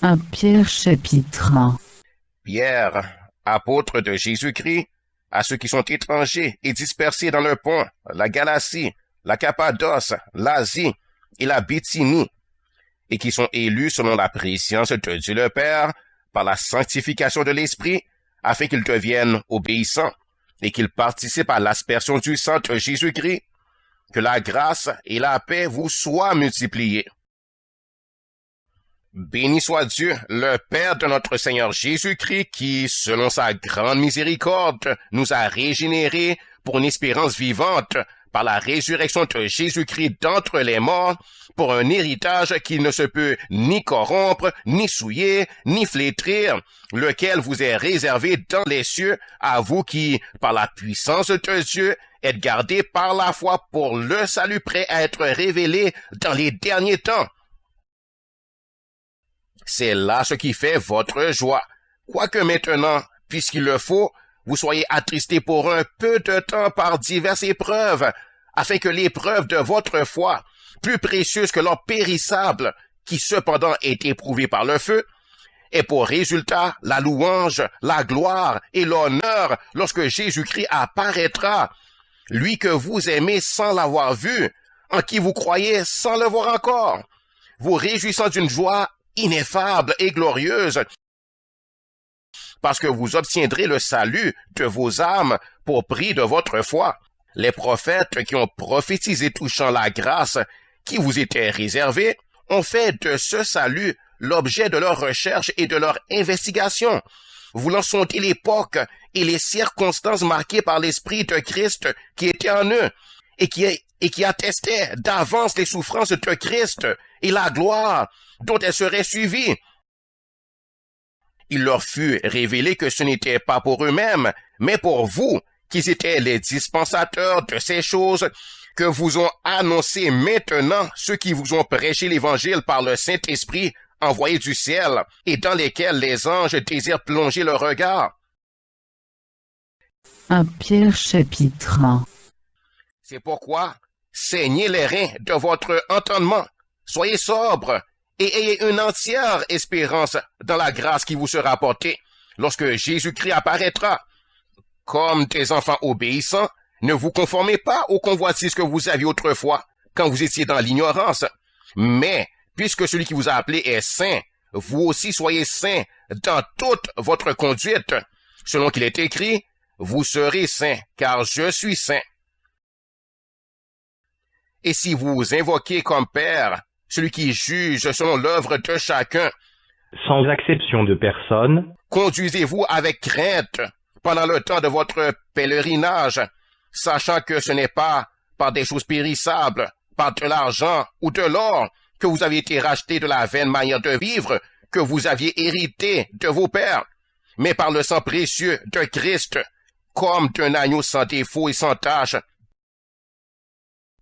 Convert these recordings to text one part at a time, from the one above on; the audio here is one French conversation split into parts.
1 Pierre chapitre 1. Pierre, apôtre de Jésus-Christ, à ceux qui sont étrangers et dispersés dans le Pont, la Galatie, la Cappadoce, l'Asie et la Bithynie, et qui sont élus selon la préscience de Dieu le Père, par la sanctification de l'Esprit, afin qu'ils deviennent obéissants et qu'ils participent à l'aspersion du sang de Jésus-Christ, que la grâce et la paix vous soient multipliées. Béni soit Dieu, le Père de notre Seigneur Jésus-Christ, qui, selon sa grande miséricorde, nous a régénérés pour une espérance vivante par la résurrection de Jésus-Christ d'entre les morts, pour un héritage qui ne se peut ni corrompre, ni souiller, ni flétrir, lequel vous est réservé dans les cieux, à vous qui, par la puissance de Dieu, êtes gardés par la foi pour le salut prêt à être révélé dans les derniers temps. C'est là ce qui fait votre joie. Quoique maintenant, puisqu'il le faut, vous soyez attristés pour un peu de temps par diverses épreuves, afin que l'épreuve de votre foi, plus précieuse que l'or périssable, qui cependant est éprouvée par le feu, ait pour résultat la louange, la gloire et l'honneur lorsque Jésus-Christ apparaîtra, lui que vous aimez sans l'avoir vu, en qui vous croyez sans le voir encore, vous réjouissant d'une joie ineffable et glorieuse, parce que vous obtiendrez le salut de vos âmes pour prix de votre foi. Les prophètes qui ont prophétisé touchant la grâce qui vous était réservée ont fait de ce salut l'objet de leur recherche et de leur investigation, voulant sonder l'époque et les circonstances marquées par l'Esprit de Christ qui était en eux, et qui attestait d'avance les souffrances de Christ et la gloire dont elles seraient suivies. Il leur fut révélé que ce n'était pas pour eux-mêmes, mais pour vous, qui étaient les dispensateurs de ces choses, que vous ont annoncé maintenant ceux qui vous ont prêché l'Évangile par le Saint-Esprit envoyé du ciel, et dans lesquels les anges désirent plonger leur regard. 1 Pierre chapitre 1. C'est pourquoi, saignez les reins de votre entendement, soyez sobres, et ayez une entière espérance dans la grâce qui vous sera apportée lorsque Jésus-Christ apparaîtra. Comme des enfants obéissants, ne vous conformez pas aux convoitises que vous aviez autrefois, quand vous étiez dans l'ignorance. Mais, puisque celui qui vous a appelé est saint, vous aussi soyez saints dans toute votre conduite. Selon qu'il est écrit, vous serez saints, car je suis saint. Et si vous invoquez comme Père celui qui juge selon l'œuvre de chacun, sans acception de personne, conduisez-vous avec crainte pendant le temps de votre pèlerinage, sachant que ce n'est pas par des choses périssables, par de l'argent ou de l'or, que vous avez été rachetés de la vaine manière de vivre que vous aviez hérité de vos pères, mais par le sang précieux de Christ, comme d'un agneau sans défaut et sans tache,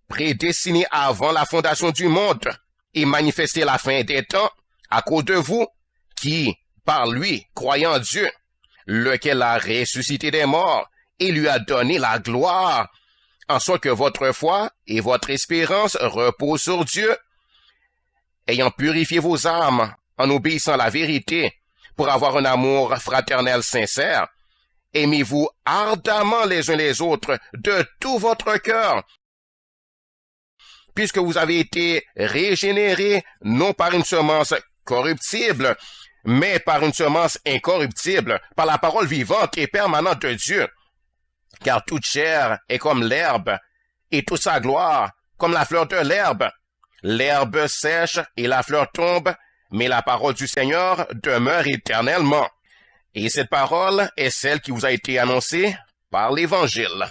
prédestiné avant la fondation du monde, et manifesté à la fin des temps, à cause de vous, qui, par lui, croyez en Dieu, lequel a ressuscité des morts, et lui a donné la gloire, en sorte que votre foi et votre espérance reposent sur Dieu, ayant purifié vos âmes en obéissant à la vérité, pour avoir un amour fraternel sincère. Aimez-vous ardemment les uns les autres de tout votre cœur, puisque vous avez été régénérés non par une semence corruptible, mais par une semence incorruptible, par la parole vivante et permanente de Dieu. Car toute chair est comme l'herbe, et toute sa gloire comme la fleur de l'herbe. L'herbe sèche et la fleur tombe, mais la parole du Seigneur demeure éternellement. Et cette parole est celle qui vous a été annoncée par l'Évangile.